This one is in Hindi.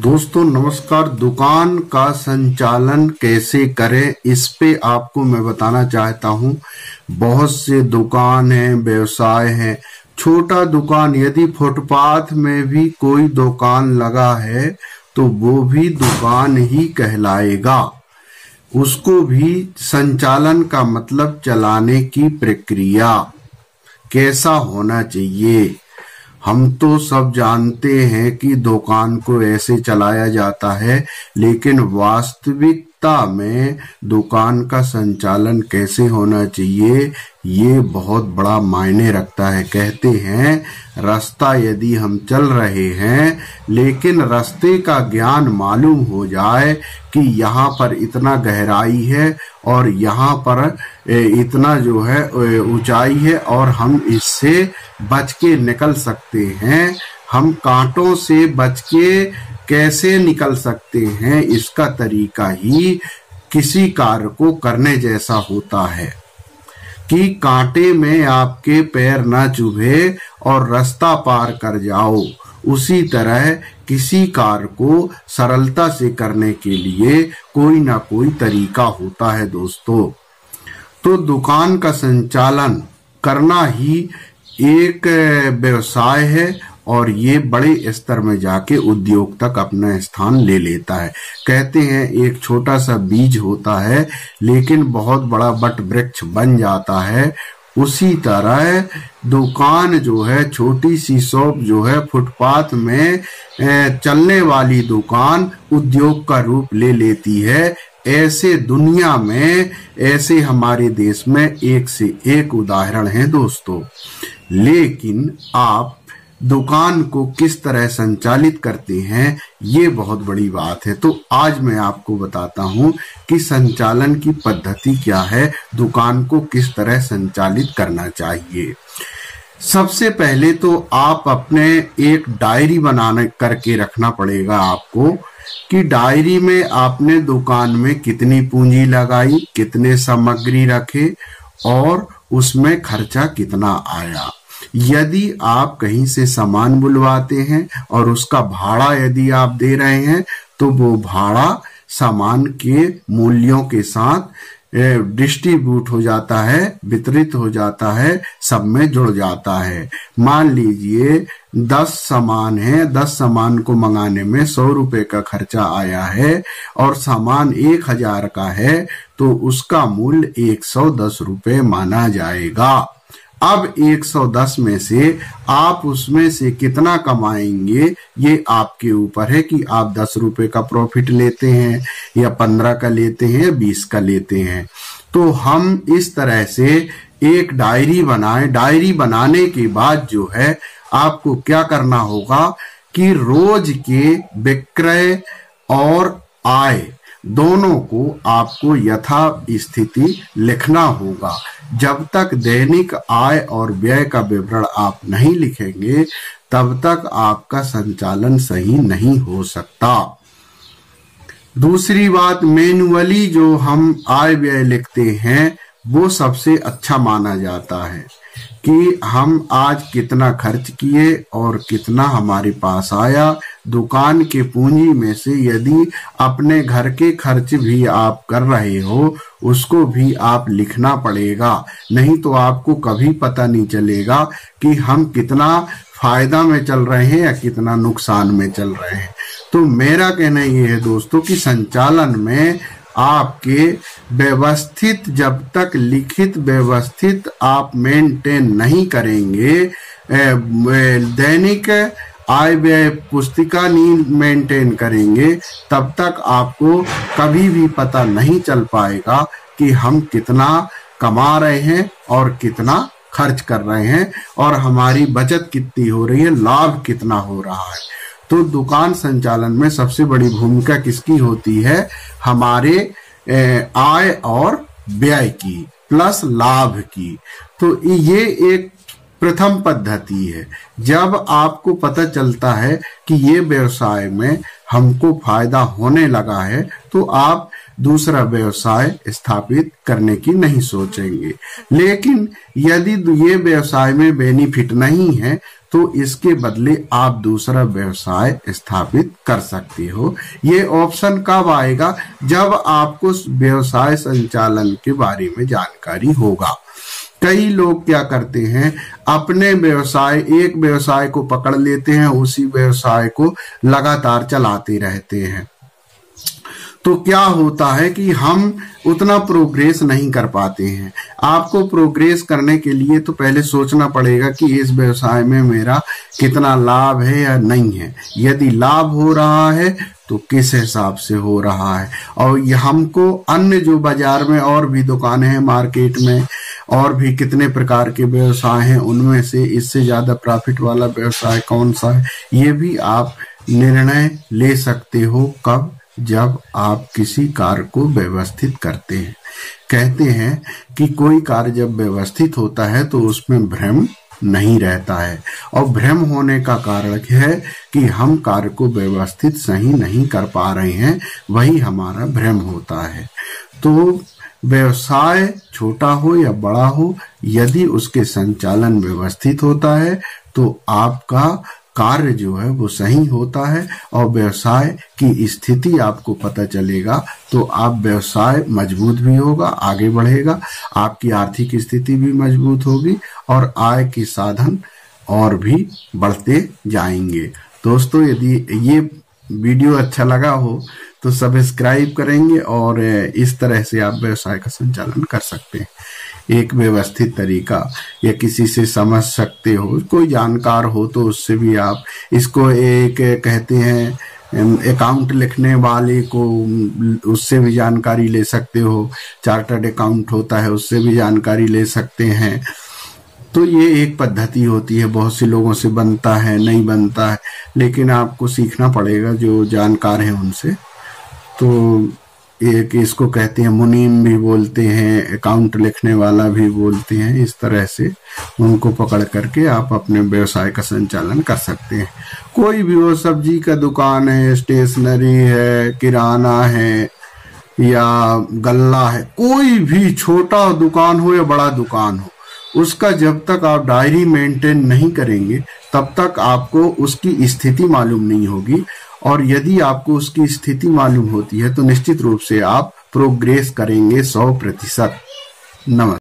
दोस्तों नमस्कार। दुकान का संचालन कैसे करें इस पे आपको मैं बताना चाहता हूँ। बहुत से दुकान हैं, व्यवसाय हैं। छोटा दुकान, यदि फुटपाथ में भी कोई दुकान लगा है तो वो भी दुकान ही कहलाएगा। उसको भी संचालन का मतलब चलाने की प्रक्रिया कैसा होना चाहिए। हम तो सब जानते हैं कि दुकान को ऐसे चलाया जाता है, लेकिन वास्तविकता में दुकान का संचालन कैसे होना चाहिए ये बहुत बड़ा मायने रखता है। कहते हैं रास्ता यदि हम चल रहे हैं लेकिन रास्ते का ज्ञान मालूम हो जाए कि यहाँ पर इतना गहराई है और यहाँ पर इतना जो है ऊंचाई है और हम इससे बच के निकल सकते हैं, हम कांटों से बच के कैसे निकल सकते हैं, इसका तरीका ही किसी कार्य को करने जैसा होता है कि कांटे में आपके पैर ना चुभे और रास्ता पार कर जाओ। उसी तरह किसी कार्य को सरलता से करने के लिए कोई ना कोई तरीका होता है दोस्तों। तो दुकान का संचालन करना ही एक व्यवसाय है और ये बड़े स्तर में जाके उद्योग तक अपना स्थान ले लेता है। कहते हैं एक छोटा सा बीज होता है लेकिन बहुत बड़ा वट वृक्ष बन जाता है। उसी तरह दुकान जो है, छोटी सी शॉप जो है, फुटपाथ में चलने वाली दुकान उद्योग का रूप ले लेती है। ऐसे दुनिया में, ऐसे हमारे देश में एक से एक उदाहरण हैं दोस्तों। लेकिन आप दुकान को किस तरह संचालित करते हैं ये बहुत बड़ी बात है। तो आज मैं आपको बताता हूं कि संचालन की पद्धति क्या है, दुकान को किस तरह संचालित करना चाहिए। सबसे पहले तो आप अपने एक डायरी बनाने करके रखना पड़ेगा आपको कि डायरी में आपने दुकान में कितनी पूंजी लगाई, कितने सामग्री रखे और उसमें खर्चा कितना आया। यदि आप कहीं से सामान बुलवाते हैं और उसका भाड़ा यदि आप दे रहे हैं तो वो भाड़ा सामान के मूल्यों के साथ डिस्ट्रीब्यूट हो जाता है, वितरित हो जाता है, सब में जुड़ जाता है। मान लीजिए 10 सामान है, 10 सामान को मंगाने में 100 रुपए का खर्चा आया है और सामान 1000 का है तो उसका मूल्य 110 रुपए माना जाएगा। अब 110 में से आप उसमें से कितना कमाएंगे ये आपके ऊपर है कि आप 10 रुपए का प्रॉफिट लेते हैं या 15 का लेते हैं या 20 का लेते हैं। तो हम इस तरह से एक डायरी बनाएं। डायरी बनाने के बाद जो है आपको क्या करना होगा कि रोज के विक्रय और आय दोनों को आपको यथा स्थिति लिखना होगा। जब तक दैनिक आय और व्यय का विवरण आप नहीं लिखेंगे तब तक आपका संचालन सही नहीं हो सकता। दूसरी बात, मैन्युअली जो हम आय व्यय लिखते हैं वो सबसे अच्छा माना जाता है कि हम आज कितना खर्च किए और कितना हमारे पास आया। दुकान के पूंजी में से यदि अपने घर के खर्च भी आप कर रहे हो उसको भी आप लिखना पड़ेगा, नहीं तो आपको कभी पता नहीं चलेगा कि हम कितना फायदा में चल रहे हैं या कितना नुकसान में चल रहे हैं। तो मेरा कहना ये है दोस्तों कि संचालन में आपके व्यवस्थित, जब तक लिखित व्यवस्थित आप मेंटेन नहीं करेंगे, दैनिक आय व्यय पुस्तिका नहीं मेंटेन करेंगे तब तक आपको कभी भी पता नहीं चल पाएगा कि हम कितना कमा रहे हैं और कितना खर्च कर रहे हैं और हमारी बचत कितनी हो रही है, लाभ कितना हो रहा है। तो दुकान संचालन में सबसे बड़ी भूमिका किसकी होती है? हमारे आय और व्यय की प्लस लाभ की। तो ये एक प्रथम पद्धति है। जब आपको पता चलता है कि ये व्यवसाय में हमको फायदा होने लगा है तो आप दूसरा व्यवसाय स्थापित करने की नहीं सोचेंगे। लेकिन यदि ये व्यवसाय में बेनिफिट नहीं है तो इसके बदले आप दूसरा व्यवसाय स्थापित कर सकते हो। ये ऑप्शन कब आएगा? जब आपको व्यवसाय संचालन के बारे में जानकारी होगा। कई लोग क्या करते हैं, अपने एक व्यवसाय को पकड़ लेते हैं, उसी व्यवसाय को लगातार चलाते रहते हैं। तो क्या होता है कि हम उतना प्रोग्रेस नहीं कर पाते हैं। आपको प्रोग्रेस करने के लिए तो पहले सोचना पड़ेगा कि इस व्यवसाय में मेरा कितना लाभ है या नहीं है। यदि लाभ हो रहा है तो किस हिसाब से हो रहा है, और हमको अन्य जो बाजार में और भी दुकानें हैं, मार्केट में और भी कितने प्रकार के व्यवसाय हैं, उनमें से इससे ज्यादा प्रॉफिट वाला व्यवसाय कौन सा है, ये भी आप निर्णय ले सकते हो। कब? जब आप किसी कार्य को व्यवस्थित करते हैं। कहते हैं कि कोई कार्य जब व्यवस्थित होता है तो उसमें भ्रम नहीं रहता है, और भ्रम होने का कारण है कि हम कार्य को व्यवस्थित सही नहीं कर पा रहे हैं, वही हमारा भ्रम होता है। तो व्यवसाय छोटा हो या बड़ा हो, यदि उसके संचालन व्यवस्थित होता है तो आपका कार्य जो है वो सही होता है, और व्यवसाय की स्थिति आपको पता चलेगा तो आप व्यवसाय मजबूत भी होगा, आगे बढ़ेगा, आपकी आर्थिक स्थिति भी मजबूत होगी और आय के साधन और भी बढ़ते जाएंगे। दोस्तों, यदि ये वीडियो अच्छा लगा हो तो सब्सक्राइब करेंगे, और इस तरह से आप व्यवसाय का संचालन कर सकते हैं। एक व्यवस्थित तरीका, या किसी से समझ सकते हो, कोई जानकार हो तो उससे भी आप इसको, एक कहते हैं अकाउंट लिखने वाले को, उससे भी जानकारी ले सकते हो। चार्टर्ड अकाउंट होता है, उससे भी जानकारी ले सकते हैं। तो ये एक पद्धति होती है, बहुत से लोगों से बनता है, नहीं बनता है, लेकिन आपको सीखना पड़ेगा जो जानकार हैं उनसे। तो एक इसको कहते हैं मुनीम भी बोलते हैं, अकाउंट लिखने वाला भी बोलते हैं। इस तरह से उनको पकड़ करके आप अपने व्यवसाय का संचालन कर सकते हैं। कोई भी हो, सब्जी का दुकान है, स्टेशनरी है, किराना है या गल्ला है, कोई भी छोटा दुकान हो या बड़ा दुकान हो, उसका जब तक आप डायरी मेंटेन नहीं करेंगे तब तक आपको उसकी स्थिति मालूम नहीं होगी। और यदि आपको उसकी स्थिति मालूम होती है तो निश्चित रूप से आप प्रोग्रेस करेंगे 100%। नमस्कार।